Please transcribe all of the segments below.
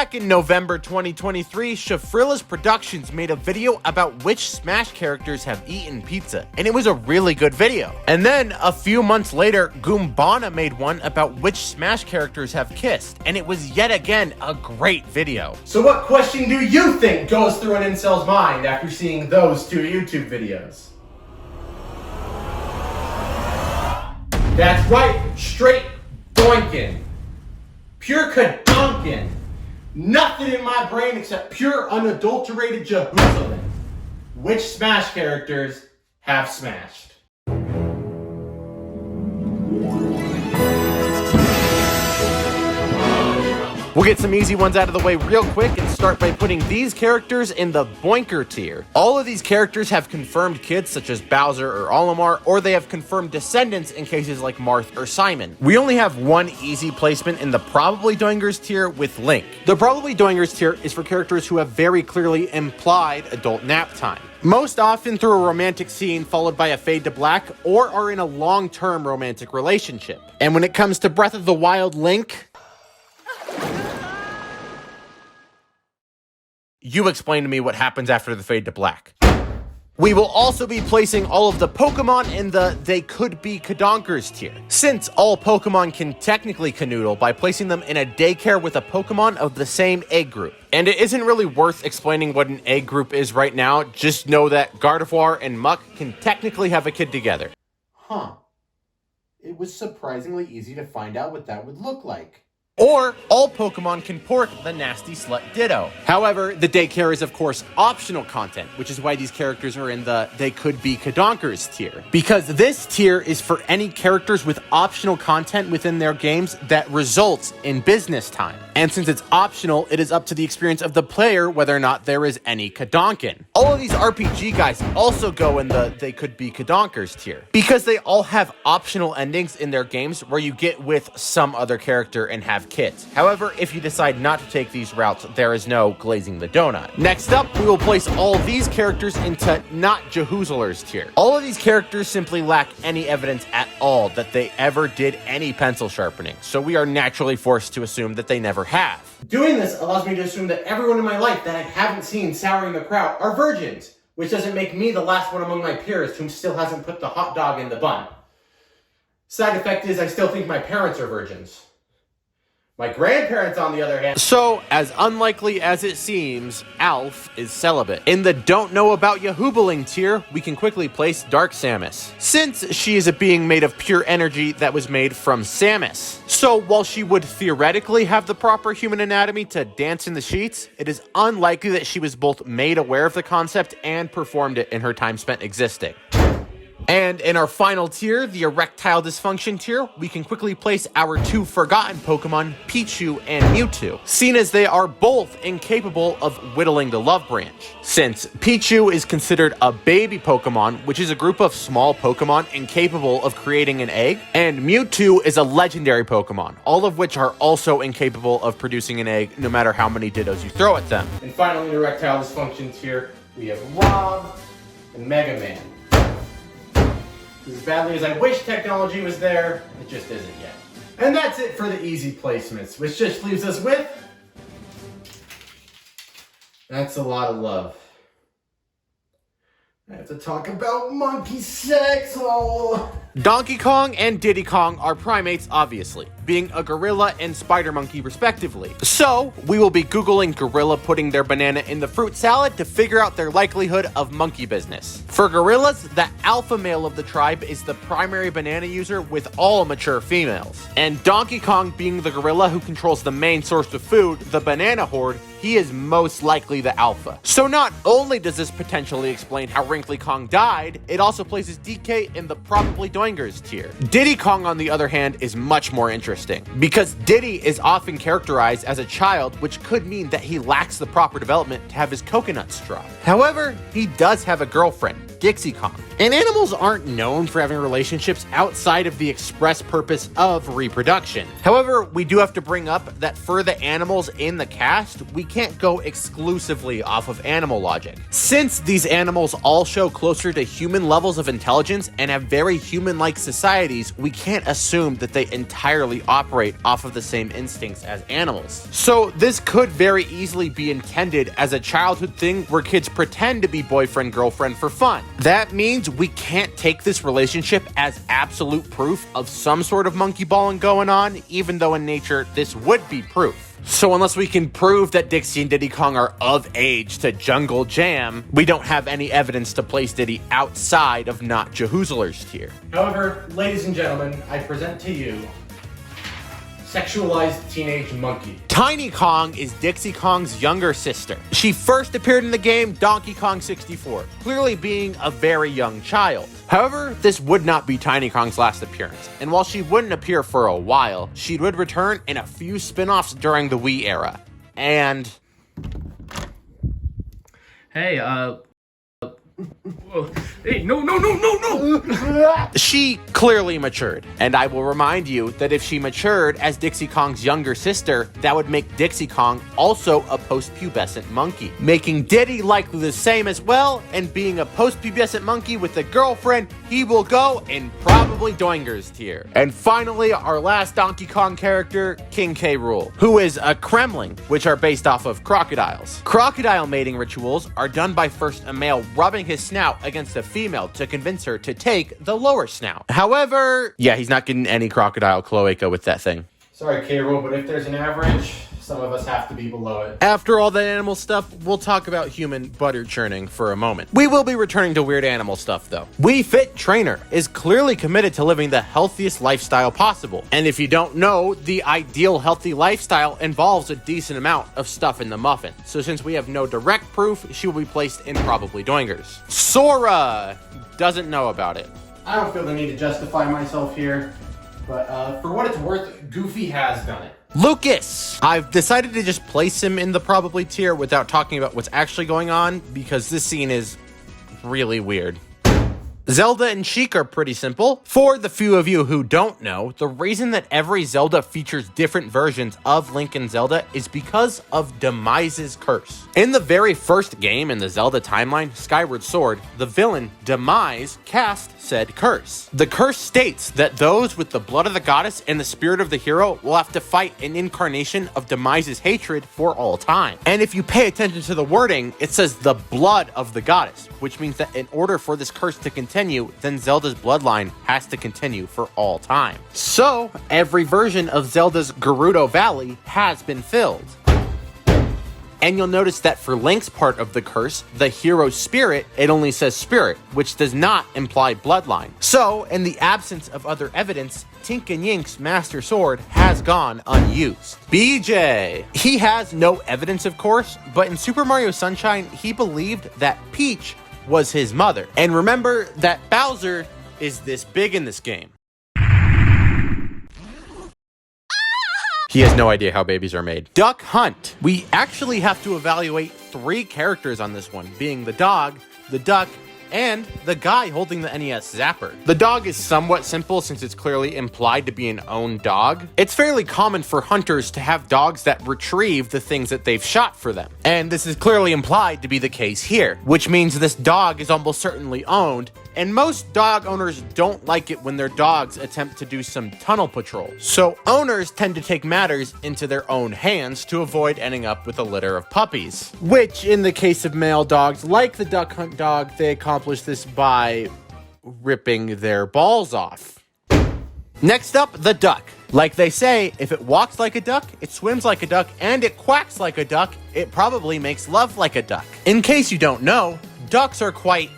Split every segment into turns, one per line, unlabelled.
Back in November 2023, Shafrilla's Productions made a video about which Smash characters have eaten pizza, and it was a really good video. And then, a few months later, Goombana made one about which Smash characters have kissed, and it was yet again a great video.
So what question do you think goes through an incel's mind after seeing those two YouTube videos? That's right, straight doinkin'. Pure kadonkin'. Nothing in my brain except pure unadulterated Jerusalem. Which Smash characters have smashed?
We'll get some easy ones out of the way real quick and start by putting these characters in the Boinker tier. All of these characters have confirmed kids such as Bowser or Olimar, or they have confirmed descendants in cases like Marth or Simon. We only have one easy placement in the Probably Doingers tier with Link. The Probably Doingers tier is for characters who have very clearly implied adult nap time. Most often through a romantic scene followed by a fade to black, or are in a long-term romantic relationship. And when it comes to Breath of the Wild Link, you explain to me what happens after the fade to black. We will also be placing all of the Pokemon in the They Could Be Kadonkers tier, since all Pokemon can technically canoodle by placing them in a daycare with a Pokemon of the same egg group. And it isn't really worth explaining what an egg group is right now, just know that Gardevoir and Muck can technically have a kid together.
Huh. It was surprisingly easy to find out what that would look like.
Or, all Pokemon can port the Nasty Slut Ditto. However, the daycare is of course optional content, which is why these characters are in the They Could Be Kadonkers tier. Because this tier is for any characters with optional content within their games that results in business time. And since it's optional, it is up to the experience of the player whether or not there is any Kadonkin. All of these RPG guys also go in the They Could Be Kadonkers tier, because they all have optional endings in their games where you get with some other character and have kids. However, if you decide not to take these routes, there is no glazing the donut. Next up, we will place all of these characters into Not Jehoozlers tier. All of these characters simply lack any evidence at all that they ever did any pencil sharpening, so we are naturally forced to assume that they never have.
Doing this allows me to assume that everyone in my life that I haven't seen souring the crowd are virgins, which doesn't make me the last one among my peers who still hasn't put the hot dog in the bun. Side effect is I still think my parents are virgins. My grandparents, on the other hand...
So, as unlikely as it seems, Alf is celibate. In the Don't Know About Yahoobaling tier, we can quickly place Dark Samus, since she is a being made of pure energy that was made from Samus. So, while she would theoretically have the proper human anatomy to dance in the sheets, it is unlikely that she was both made aware of the concept and performed it in her time spent existing. And in our final tier, the Erectile Dysfunction tier, we can quickly place our two forgotten Pokemon, Pichu and Mewtwo, seen as they are both incapable of whittling the love branch. Since Pichu is considered a baby Pokemon, which is a group of small Pokemon incapable of creating an egg, and Mewtwo is a legendary Pokemon, all of which are also incapable of producing an egg no matter how many Dittos you throw at them.
And finally, in the Erectile Dysfunction tier, we have Rob and Mega Man. As badly as I wish technology was there, it just isn't yet. And that's it for the easy placements, which just leaves us with... That's a lot of love. I have to talk about monkey sex. Oh.
Donkey Kong and Diddy Kong are primates, obviously, being a gorilla and spider monkey respectively. So, we will be Googling gorilla putting their banana in the fruit salad to figure out their likelihood of monkey business. For gorillas, the alpha male of the tribe is the primary banana user with all mature females. And Donkey Kong being the gorilla who controls the main source of food, the banana horde, he is most likely the alpha. So not only does this potentially explain how Wrinkly Kong died, it also places DK in the Probably Doingers tier. Diddy Kong, on the other hand, is much more interesting, because Diddy is often characterized as a child, which could mean that he lacks the proper development to have his coconut straw. However, he does have a girlfriend, Dixie Kong, And animals aren't known for having relationships outside of the express purpose of reproduction. However, we do have to bring up that for the animals in the cast, we can't go exclusively off of animal logic. Since these animals all show closer to human levels of intelligence and have very human-like societies, we can't assume that they entirely operate off of the same instincts as animals. So this could very easily be intended as a childhood thing where kids pretend to be boyfriend-girlfriend for fun. That means we can't take this relationship as absolute proof of some sort of monkey balling going on, even though in nature this would be proof. So unless we can prove that Dixie and Diddy Kong are of age to jungle jam, we don't have any evidence to place Diddy outside of not Jehoozler's tier.
However, ladies and gentlemen, I present to you sexualized teenage monkey.
Tiny Kong is Dixie Kong's younger sister. She first appeared in the game Donkey Kong 64, clearly being a very young child. However, this would not be Tiny Kong's last appearance, and while she wouldn't appear for a while, she would return in a few spin-offs during the Wii era. And...
Hey, hey, no!
She clearly matured, and I will remind you that if she matured as Dixie Kong's younger sister, that would make Dixie Kong also a post-pubescent monkey, making Diddy likely the same as well, and being a post-pubescent monkey with a girlfriend, he will go in probably Doinger's tier. And finally, our last Donkey Kong character, King K. Rool, who is a Kremling, which are based off of crocodiles. Crocodile mating rituals are done by first a male rubbing his snout against a female to convince her to take the lower snout. However, yeah, he's not getting any crocodile cloaca with that thing.
Sorry, K-Rool, but if there's an average, some of us have to be below it.
After all that animal stuff, we'll talk about human butter churning for a moment. We will be returning to weird animal stuff, though. We Fit Trainer is clearly committed to living the healthiest lifestyle possible. And if you don't know, the ideal healthy lifestyle involves a decent amount of stuff in the muffin. So since we have no direct proof, she will be placed in probably Doingers. Sora doesn't know about it.
I don't feel the need to justify myself here, but for what it's worth, Goofy has done it.
Lucas! I've decided to just place him in the probably tier without talking about what's actually going on because this scene is really weird. Zelda and Sheik are pretty simple. For the few of you who don't know, the reason that every Zelda features different versions of Link and Zelda is because of Demise's curse. In the very first game in the Zelda timeline, Skyward Sword, the villain, Demise, cast said curse. The curse states that those with the blood of the goddess and the spirit of the hero will have to fight an incarnation of Demise's hatred for all time. And if you pay attention to the wording, it says the blood of the goddess, which means that in order for this curse to continue, then Zelda's bloodline has to continue for all time. So, every version of Zelda's Gerudo Valley has been filled. And you'll notice that for Link's part of the curse, the hero's spirit, it only says spirit, which does not imply bloodline. So, in the absence of other evidence, Tink and Yink's Master Sword has gone unused. BJ. He has no evidence, of course, but in Super Mario Sunshine, he believed that Peach was his mother. And remember that Bowser is this big in this game. He has no idea how babies are made. Duck Hunt. We actually have to evaluate 3 characters on this one, being the dog, the duck, and the guy holding the NES Zapper. The dog is somewhat simple since it's clearly implied to be an owned dog. It's fairly common for hunters to have dogs that retrieve the things that they've shot for them. And this is clearly implied to be the case here, which means this dog is almost certainly owned, and most dog owners don't like it when their dogs attempt to do some tunnel patrol. So owners tend to take matters into their own hands to avoid ending up with a litter of puppies. Which, in the case of male dogs, like the Duck Hunt dog, they accomplish this by ripping their balls off. Next up, the duck. Like they say, if it walks like a duck, it swims like a duck, and it quacks like a duck, it probably makes love like a duck. In case you don't know, ducks are quite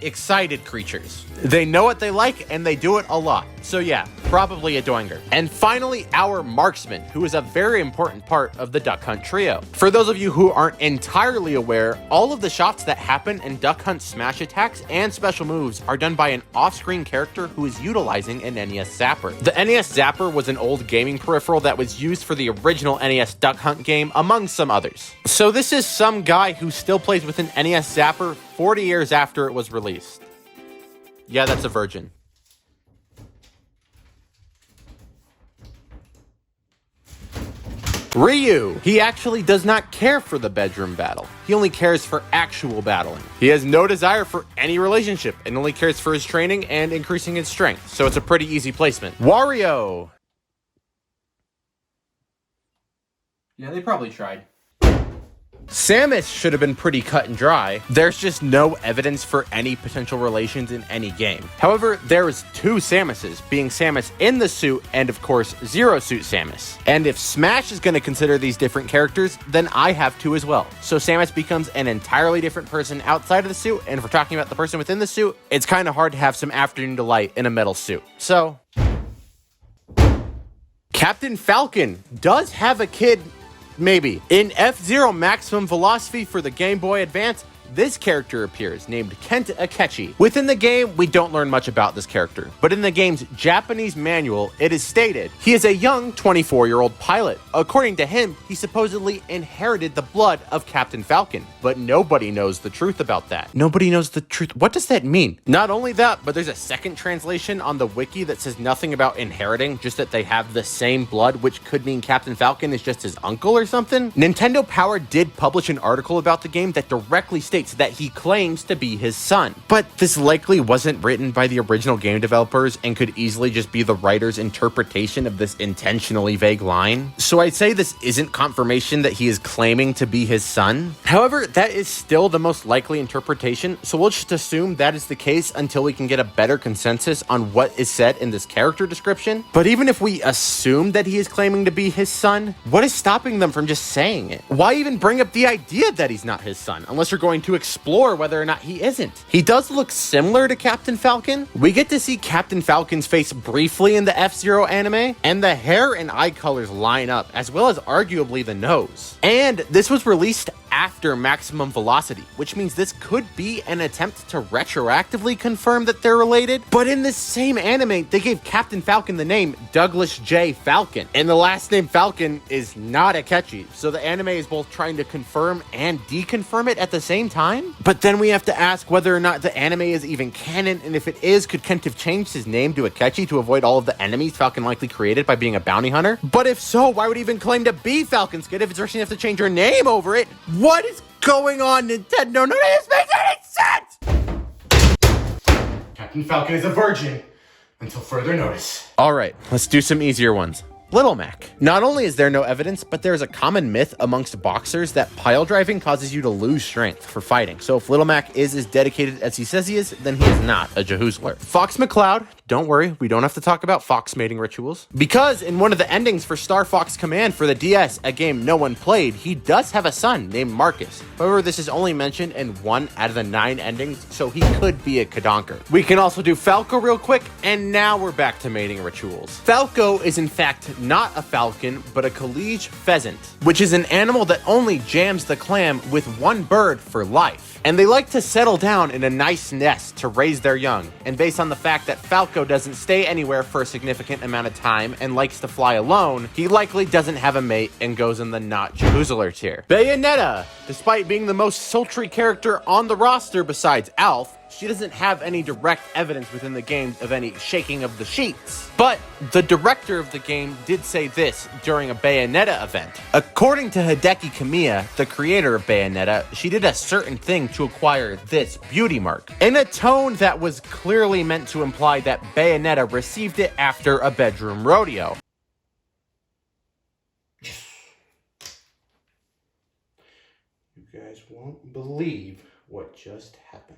excited creatures. They know what they like and they do it a lot. So yeah, probably a doinger. And finally, our marksman, who is a very important part of the Duck Hunt trio. For those of you who aren't entirely aware, all of the shots that happen in Duck Hunt smash attacks and special moves are done by an off-screen character who is utilizing an NES Zapper. The NES Zapper was an old gaming peripheral that was used for the original NES Duck Hunt game, among some others. So this is some guy who still plays with an NES Zapper 40 years after it was released. Yeah, that's a virgin. Ryu. He actually does not care for the bedroom battle. He only cares for actual battling. He has no desire for any relationship and only cares for his training and increasing his strength. So it's a pretty easy placement. Wario.
Yeah, they probably tried.
Samus should have been pretty cut and dry. There's just no evidence for any potential relations in any game. However, there is two Samuses, being Samus in the suit and of course Zero Suit Samus. And if Smash is going to consider these different characters, then I have to as well. So Samus becomes an entirely different person outside of the suit, and if we're talking about the person within the suit, it's kind of hard to have some afternoon delight in a metal suit. So Captain Falcon does have a kid. Maybe. In F-Zero Maximum Velocity for the Game Boy Advance, this character appears, named Kenta Akechi. Within the game, we don't learn much about this character, but in the game's Japanese manual, it is stated he is a young 24-year-old pilot. According to him, he supposedly inherited the blood of Captain Falcon, but nobody knows the truth about that. Nobody knows the truth. What does that mean? Not only that, but there's a second translation on the wiki that says nothing about inheriting, just that they have the same blood, which could mean Captain Falcon is just his uncle or something. Nintendo Power did publish an article about the game that directly states that he claims to be his son. But this likely wasn't written by the original game developers and could easily just be the writer's interpretation of this intentionally vague line. So I'd say this isn't confirmation that he is claiming to be his son. However, that is still the most likely interpretation, so we'll just assume that is the case until we can get a better consensus on what is said in this character description. But even if we assume that he is claiming to be his son, what is stopping them from just saying it? Why even bring up the idea that he's not his son, unless you're going to explore whether or not he isn't? He does look similar to Captain Falcon. We get to see Captain Falcon's face briefly in the F-Zero anime, and the hair and eye colors line up, as well as arguably the nose. And this was released after Maximum Velocity, which means this could be an attempt to retroactively confirm that they're related. But in this same anime, they gave Captain Falcon the name Douglas J. Falcon, and the last name Falcon is not Akechi, so the anime is both trying to confirm and deconfirm it at the same time. But then we have to ask whether or not the anime is even canon, and if it is, could Kent have changed his name to Akechi to avoid all of the enemies Falcon likely created by being a bounty hunter? But if so, why would he even claim to be Falcon's kid if it's actually have to change her name over it? What is going on, Nintendo? None of this makes any sense!
Captain Falcon is a virgin until further notice.
Alright, let's do some easier ones. Little Mac. Not only is there no evidence, but there is a common myth amongst boxers that pile driving causes you to lose strength for fighting. So if Little Mac is as dedicated as he says he is, then he is not a Jehoozler. Fox McCloud. Don't worry, we don't have to talk about fox mating rituals. Because in one of the endings for Star Fox Command for the DS, a game no one played, he does have a son named Marcus. However, this is only mentioned in 1 out of the 9 endings, so he could be a Kadonker. We can also do Falco real quick, and now we're back to mating rituals. Falco is in fact not a falcon, but a Kalige pheasant, which is an animal that only jams the clam with one bird for life. And they like to settle down in a nice nest to raise their young. And based on the fact that Falco doesn't stay anywhere for a significant amount of time and likes to fly alone, he likely doesn't have a mate and goes in the not Jehoozler tier. Bayonetta. Despite being the most sultry character on the roster besides Alf, she doesn't have any direct evidence within the game of any shaking of the sheets. But the director of the game did say this during a Bayonetta event. According to Hideki Kamiya, the creator of Bayonetta, she did a certain thing to acquire this beauty mark, in a tone that was clearly meant to imply that Bayonetta received it after a bedroom rodeo.
You guys won't believe what just happened.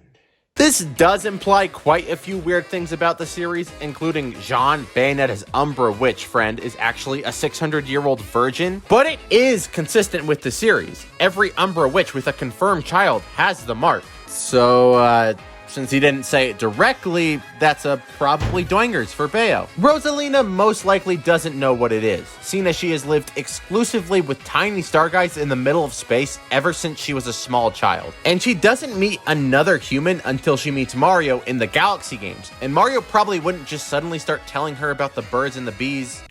This does imply quite a few weird things about the series, including Jean, Bayonetta's Umbra witch friend, is actually a 600-year-old virgin, but it is consistent with the series. Every Umbra witch with a confirmed child has the mark. So, since he didn't say it directly, That's a probably doingers for Bayo. Rosalina most likely doesn't know what it is, seeing as she has lived exclusively with tiny star guys in the middle of space ever since she was a small child. And she doesn't meet another human until she meets Mario in the Galaxy games, and Mario probably wouldn't just suddenly start telling her about the birds and the bees.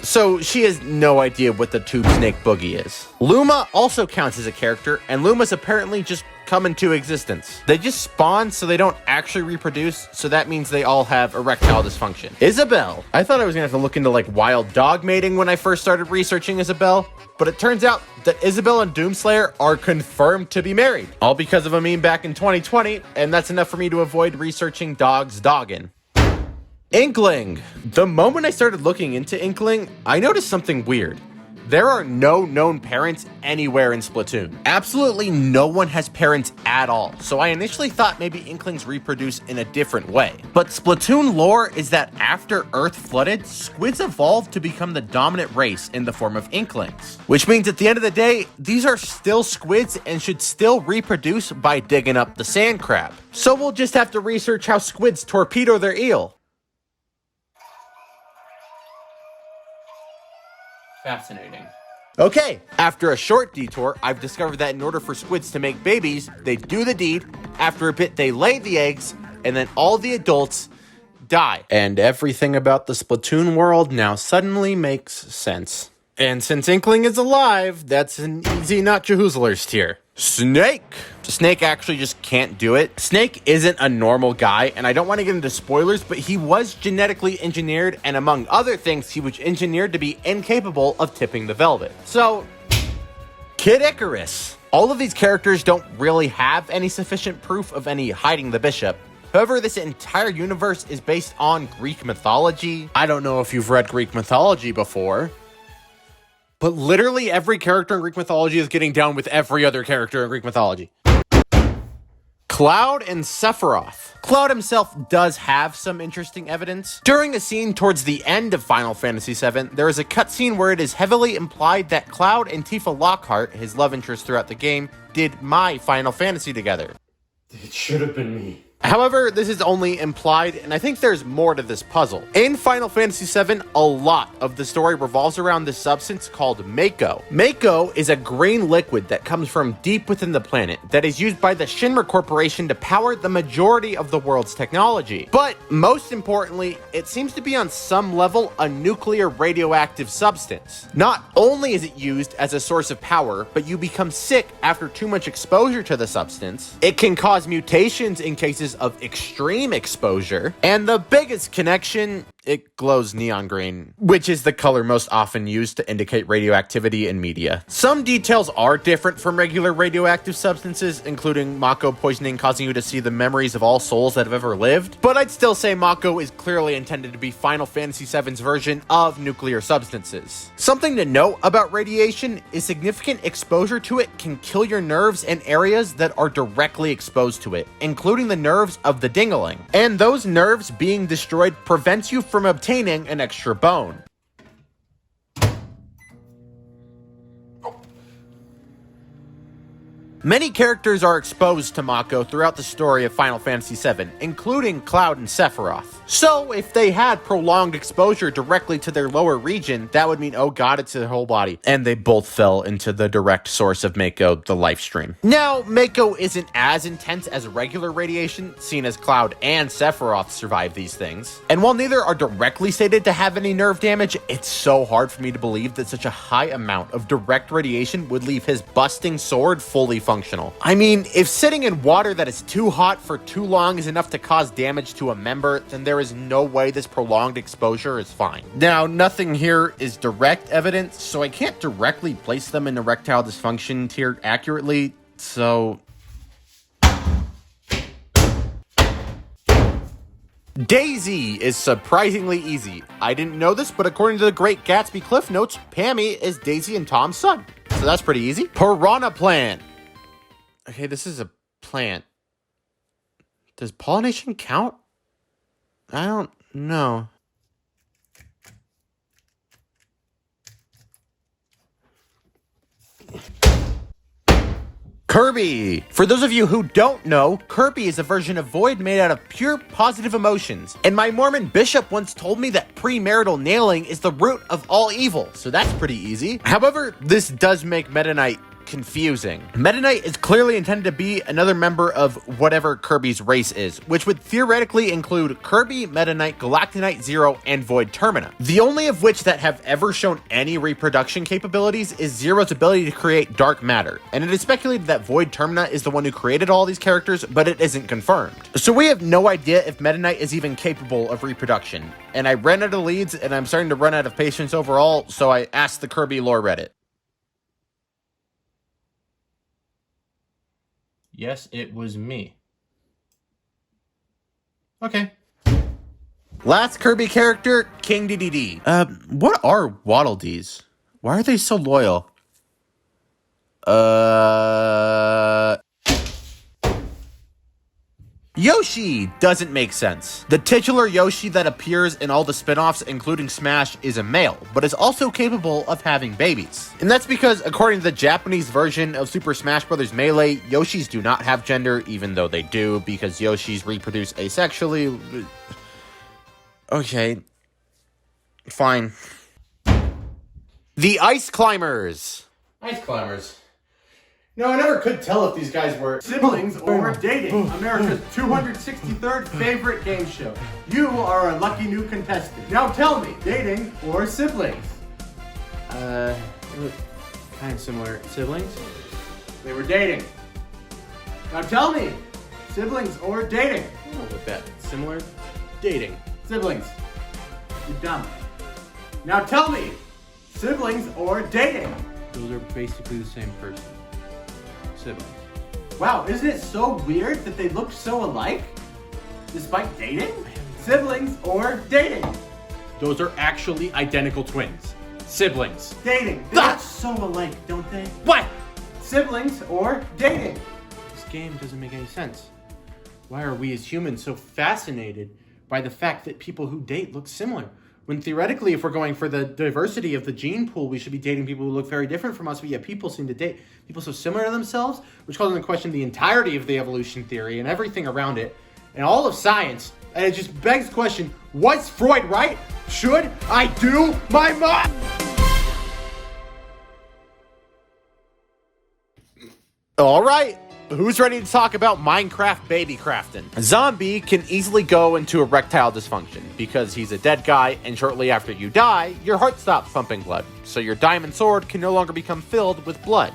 So she has no idea what the Tube Snake Boogie is. Luma also counts as a character, and Lumas apparently just come into existence. They just spawn, so they don't actually reproduce, so that means they all have erectile dysfunction. Isabelle. I thought I was gonna have to look into like wild dog mating when I first started researching Isabelle, but it turns out that Isabelle and Doomslayer are confirmed to be married, all because of a meme back in 2020, and that's enough for me to avoid researching dogs dogging. Inkling. The moment I started looking into Inkling, I noticed something weird. There are no known parents anywhere in Splatoon. Absolutely no one has parents at all, so I initially thought maybe Inklings reproduce in a different way. But Splatoon lore is that after Earth flooded, squids evolved to become the dominant race in the form of Inklings. Which means at the end of the day, these are still squids and should still reproduce by digging up the sand crab. So we'll just have to research how squids torpedo their eel.
Fascinating.
Okay, after a short detour, I've discovered that in order for squids to make babies, they do the deed, after a bit they lay the eggs, and then all the adults die. And everything about the Splatoon world now suddenly makes sense. And since Inkling is alive, that's an easy not Jahoozlers tier. Snake! Snake actually just can't do it. Snake isn't a normal guy, and I don't want to get into spoilers, but he was genetically engineered, and among other things, he was engineered to be incapable of tipping the velvet. So, Kid Icarus. All of these characters don't really have any sufficient proof of any hiding the bishop. However, this entire universe is based on Greek mythology. I don't know if you've read Greek mythology before, but literally every character in Greek mythology is getting down with every other character in Greek mythology. Cloud and Sephiroth. Cloud himself does have some interesting evidence. During a scene towards the end of Final Fantasy VII, there is a cutscene where it is heavily implied that Cloud and Tifa Lockhart, his love interest throughout the game, did my Final Fantasy together.
It should have been me.
However, this is only implied, and I think there's more to this puzzle. In Final Fantasy VII, a lot of the story revolves around this substance called Mako. Mako is a green liquid that comes from deep within the planet that is used by the Shinra Corporation to power the majority of the world's technology. But most importantly, it seems to be on some level a nuclear radioactive substance. Not only is it used as a source of power, but you become sick after too much exposure to the substance. It can cause mutations in cases of extreme exposure, and the biggest connection, it glows neon green, which is the color most often used to indicate radioactivity in media. Some details are different from regular radioactive substances, including Mako poisoning causing you to see the memories of all souls that have ever lived, but I'd still say Mako is clearly intended to be Final Fantasy VII's version of nuclear substances. Something to note about radiation is significant exposure to it can kill your nerves in areas that are directly exposed to it, including the nerves of the dingling. And those nerves being destroyed prevents you from obtaining an extra bone. Many characters are exposed to Mako throughout the story of Final Fantasy VII, including Cloud and Sephiroth. So, if they had prolonged exposure directly to their lower region, that would mean, oh god, it's their whole body. And they both fell into the direct source of Mako, the life stream. Now, Mako isn't as intense as regular radiation, seen as Cloud and Sephiroth survive these things. And while neither are directly stated to have any nerve damage, it's so hard for me to believe that such a high amount of direct radiation would leave his busting sword fully functional. I mean, if sitting in water that is too hot for too long is enough to cause damage to a member, then there is no way this prolonged exposure is fine. Now, nothing here is direct evidence, so I can't directly place them in erectile dysfunction tier accurately, so... Daisy is surprisingly easy. I didn't know this, but according to the Great Gatsby Cliff Notes, Pammy is Daisy and Tom's son. So that's pretty easy. Piranha plant. Okay, this is a plant. Does pollination count? I don't know. Kirby! For those of you who don't know, Kirby is a version of Void made out of pure positive emotions. And my Mormon bishop once told me that premarital nailing is the root of all evil, so that's pretty easy. However, this does make Meta Knight confusing. Meta Knight is clearly intended to be another member of whatever Kirby's race is, which would theoretically include Kirby, Meta Knight, Galactic Knight Zero, and Void Termina. The only of which that have ever shown any reproduction capabilities is Zero's ability to create dark matter, and it is speculated that Void Termina is the one who created all these characters, but it isn't confirmed. So we have no idea if Meta Knight is even capable of reproduction, and I ran out of leads and I'm starting to run out of patience overall, so I asked the Kirby lore Reddit.
Yes, it was me. Okay.
Last Kirby character, King DDD. What are Waddle Dees? Why are they so loyal? Yoshi doesn't make sense. The titular Yoshi that appears in all the spin-offs, including Smash, is a male, but is also capable of having babies. And that's because, according to the Japanese version of Super Smash Bros. Melee, Yoshis do not have gender, even though they do, because Yoshis reproduce asexually. Okay. Fine. The Ice Climbers.
Ice Climbers. No, I never could tell if these guys were siblings or dating. America's 263rd favorite game show. You are a lucky new contestant. Now tell me, dating or siblings? They look kind of similar. Siblings? They were dating. Now tell me, siblings or dating?
A little bit similar. Dating.
Siblings. You're dumb. Now tell me, siblings or dating?
Those are basically the same person. Siblings.
Wow, isn't it so weird that they look so alike? Despite dating? Siblings or dating?
Those are actually identical twins. Siblings.
Dating. They look so alike, don't they?
What?
Siblings or dating?
This game doesn't make any sense. Why are we as humans so fascinated by the fact that people who date look similar? When theoretically, if we're going for the diversity of the gene pool, we should be dating people who look very different from us, but yet people seem to date people so similar to themselves, which calls into question the entirety of the evolution theory and everything around it, and all of science. And it just begs the question, was Freud right? Should I do my mom?
All right. Who's ready to talk about Minecraft baby crafting? Zombie can easily go into erectile dysfunction because he's a dead guy, and shortly after you die, your heart stops pumping blood, so your diamond sword can no longer become filled with blood.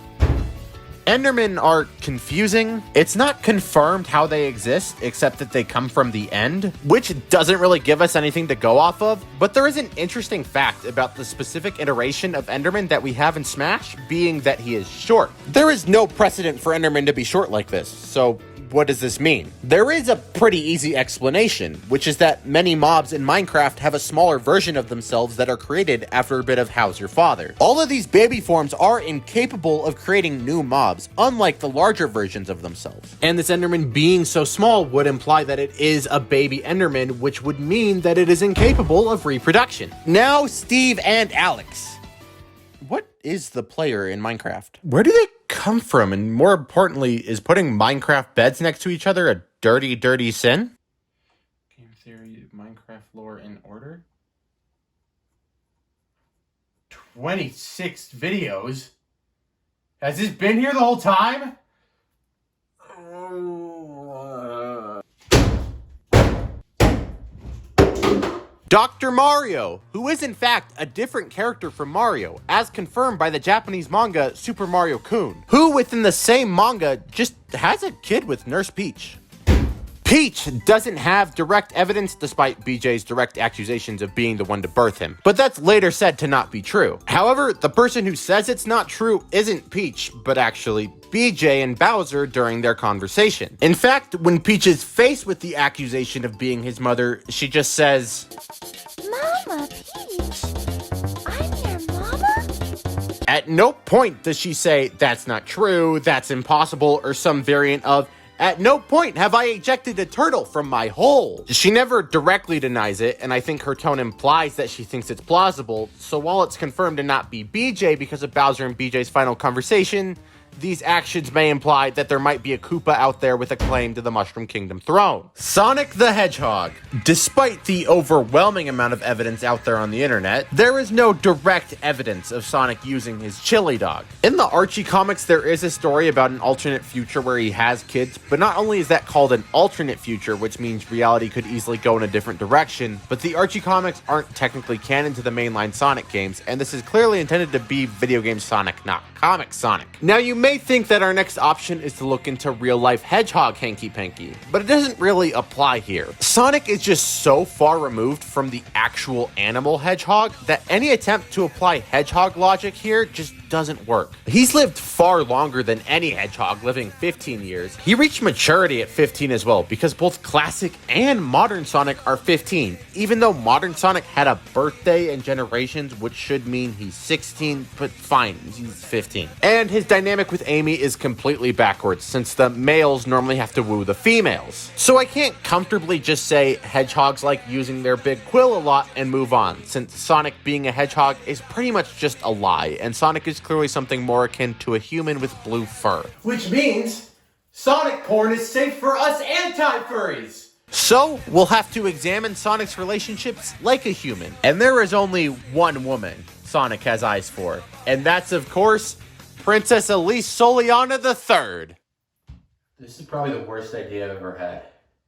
Endermen are confusing. It's not confirmed how they exist, except that they come from the end, which doesn't really give us anything to go off of, but there is an interesting fact about the specific iteration of Enderman that we have in Smash, being that he is short. There is no precedent for Enderman to be short like this, so what does this mean? There is a pretty easy explanation, which is that many mobs in Minecraft have a smaller version of themselves that are created after a bit of How's Your Father. All of these baby forms are incapable of creating new mobs, unlike the larger versions of themselves. And this Enderman being so small would imply that it is a baby Enderman, which would mean that it is incapable of reproduction. Now, Steve and Alex. What is the player in Minecraft? Where do they come from? And more importantly, is putting Minecraft beds next to each other a dirty, dirty sin?
Game theory, Minecraft lore in order?
26 videos? Has this been here the whole time?
Dr. Mario, who is in fact a different character from Mario, as confirmed by the Japanese manga Super Mario Kun, who within the same manga just has a kid with Nurse Peach. Peach doesn't have direct evidence despite BJ's direct accusations of being the one to birth him, but that's later said to not be true. However, the person who says it's not true isn't Peach, but actually BJ and Bowser during their conversation. In fact, when Peach is faced with the accusation of being his mother, she just says,
Mama Peach, I'm your mama?
At no point does she say, that's not true, that's impossible, or some variant of, at no point have I ejected a turtle from my hole. She never directly denies it, and I think her tone implies that she thinks it's plausible, so while it's confirmed to not be BJ because of Bowser and BJ's final conversation, these actions may imply that there might be a Koopa out there with a claim to the Mushroom Kingdom throne. Sonic the Hedgehog. Despite the overwhelming amount of evidence out there on the internet, there is no direct evidence of Sonic using his chili dog. In the Archie comics, there is a story about an alternate future where he has kids, but not only is that called an alternate future, which means reality could easily go in a different direction, but the Archie comics aren't technically canon to the mainline Sonic games, and this is clearly intended to be video game Sonic, not comic Sonic. Now, you may think that our next option is to look into real-life Hedgehog hanky-panky, but it doesn't really apply here. Sonic is just so far removed from the actual animal hedgehog that any attempt to apply hedgehog logic here just doesn't work. He's lived far longer than any hedgehog, living 15 years. He reached maturity at 15 as well, because both classic and modern Sonic are 15, even though modern Sonic had a birthday and generations, which should mean he's 16, but fine, he's 15. And his dynamic with Amy is completely backwards, since the males normally have to woo the females. So I can't comfortably just say hedgehogs like using their big quill a lot and move on, since Sonic being a hedgehog is pretty much just a lie, and Sonic is clearly something more akin to a human with blue fur.
Which means Sonic porn is safe for us anti-furries.
So, we'll have to examine Sonic's relationships like a human. And there is only one woman Sonic has eyes for, and that's, of course, Princess Elise Soliana III.
This is probably the worst idea I've ever had.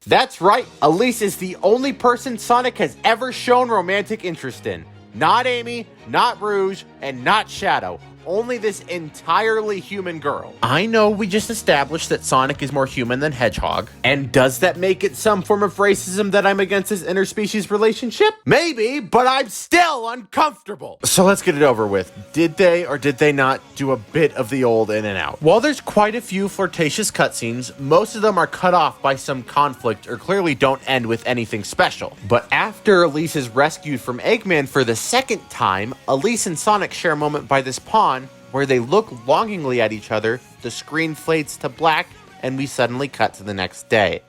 That's right, Elise is the only person Sonic has ever shown romantic interest in. Not Amy, not Rouge, and not Shadow. Only this entirely human girl. I know we just established that Sonic is more human than Hedgehog. And does that make it some form of racism that I'm against this interspecies relationship? Maybe, but I'm still uncomfortable. So let's get it over with. Did they or did they not do a bit of the old in and out? While there's quite a few flirtatious cutscenes, most of them are cut off by some conflict or clearly don't end with anything special. But after Elise is rescued from Eggman for the second time, Elise and Sonic share a moment by this pond where they look longingly at each other, the screen fades to black, and we suddenly cut to the next day.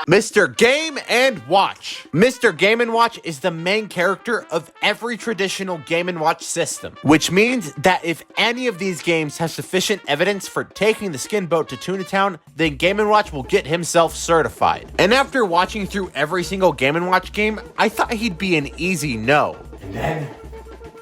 Mr. Game & Watch. Mr. Game & Watch is the main character of every traditional Game & Watch system, which means that if any of these games have sufficient evidence for taking the skin boat to Tuna Town, then Game & Watch will get himself certified. And after watching through every single Game & Watch game, I thought he'd be an easy no.
And then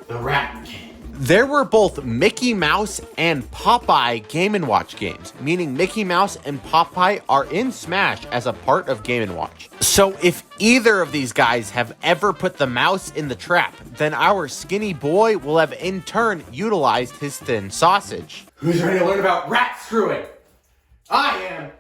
the Rat King.
There were both Mickey Mouse and Popeye Game & Watch games, meaning Mickey Mouse and Popeye are in Smash as a part of Game & Watch. So if either of these guys have ever put the mouse in the trap, then our skinny boy will have in turn utilized his thin sausage.
Who's ready to learn about rat screwing? I am!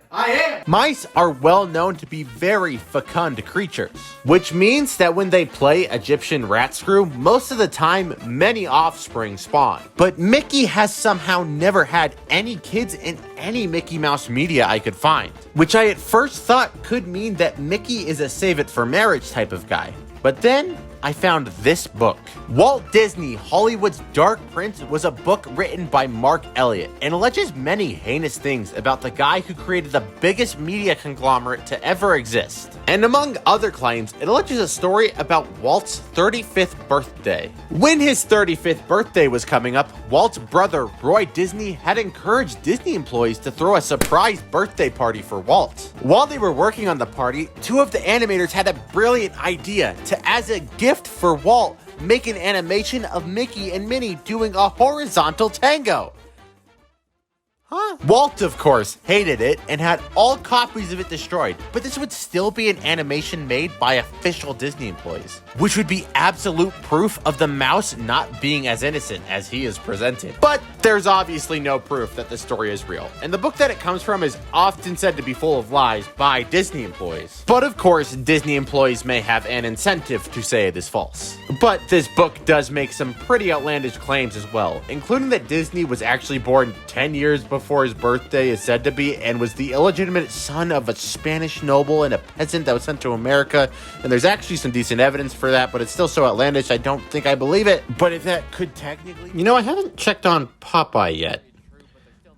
Mice are well known to be very fecund creatures, which means that when they play Egyptian rat screw, most of the time, many offspring spawn. But Mickey has somehow never had any kids in any Mickey Mouse media I could find, which I at first thought could mean that Mickey is a save it for marriage type of guy. But then I found this book. Walt Disney, Hollywood's Dark Prince was a book written by Mark Elliott and alleges many heinous things about the guy who created the biggest media conglomerate to ever exist. And among other claims, it alleges a story about Walt's 35th birthday. When his 35th birthday was coming up, Walt's brother, Roy Disney, had encouraged Disney employees to throw a surprise birthday party for Walt. While they were working on the party, two of the animators had a brilliant idea to, as a gift for Walt, make an animation of Mickey and Minnie doing a horizontal tango. Huh? Walt, of course, hated it and had all copies of it destroyed, but this would still be an animation made by official Disney employees, which would be absolute proof of the mouse not being as innocent as he is presented. But there's obviously no proof that the story is real, and the book that it comes from is often said to be full of lies by Disney employees. But of course, Disney employees may have an incentive to say it is false. But this book does make some pretty outlandish claims as well, including that Disney was actually born 10 years before his birthday is said to be, and was the illegitimate son of a Spanish noble and a peasant that was sent to America. And there's actually some decent evidence for that, but it's still so outlandish I don't think I believe it. But if that could technically... You know, I haven't checked on Popeye yet.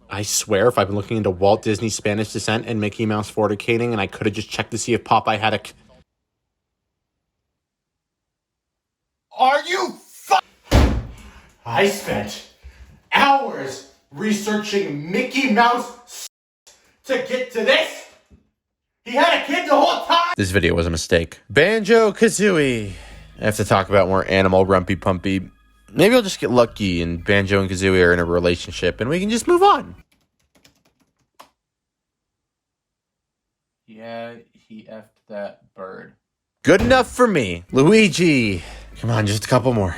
I swear if I've been looking into Walt Disney's Spanish descent and Mickey Mouse fornicating, and I could have just checked to see if Popeye had a... Are you
I spent hours researching Mickey Mouse to get to this. He had a kid the whole time.
This video was a mistake. Banjo-Kazooie. I have to talk about more animal rumpy pumpy. Maybe I'll just get lucky and Banjo and Kazooie are in a relationship and we can just move on.
Yeah, he effed that bird.
Good enough for me. Luigi. Come on, just a couple more.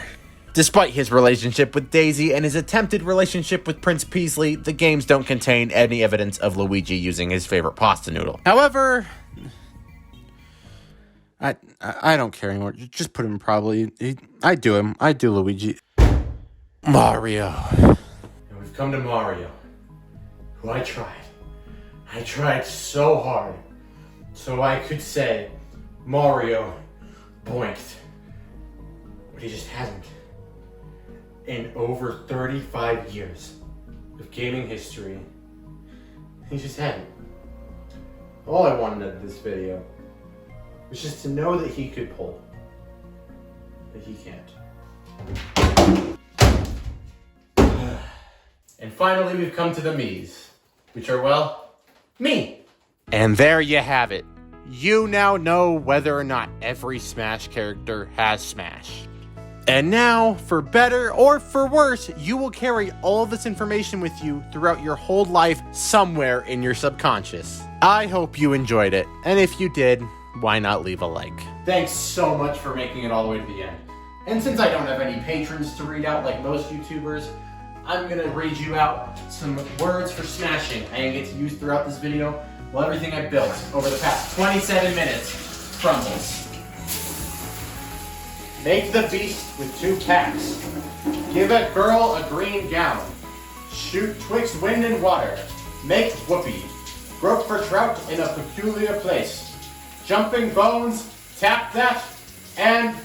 Despite his relationship with Daisy and his attempted relationship with Prince Peasley, the games don't contain any evidence of Luigi using his favorite pasta noodle. However,
I don't care anymore. Just put him probably. I do him. I do Luigi.
Mario.
And we've come to Mario, who I tried. I tried so hard, so I could say Mario boinked. But he just hasn't. In over 35 years of gaming history, he just hadn't. All I wanted in this video was just to know that he could pull. But he can't. And finally, we've come to the me's, which are, well, me.
And there you have it. You now know whether or not every Smash character has Smash. And now, for better or for worse, you will carry all of this information with you throughout your whole life somewhere in your subconscious. I hope you enjoyed it, and if you did, why not leave a like?
Thanks so much for making it all the way to the end. And since I don't have any patrons to read out like most YouTubers, I'm gonna read you out some words for smashing I didn't get to use throughout this video while everything I built over the past 27 minutes crumbles. Make the beast with 2 packs. Give a girl a green gown. Shoot twixt wind and water. Make whoopee. Grope for trout in a peculiar place. Jumping bones, tap that, and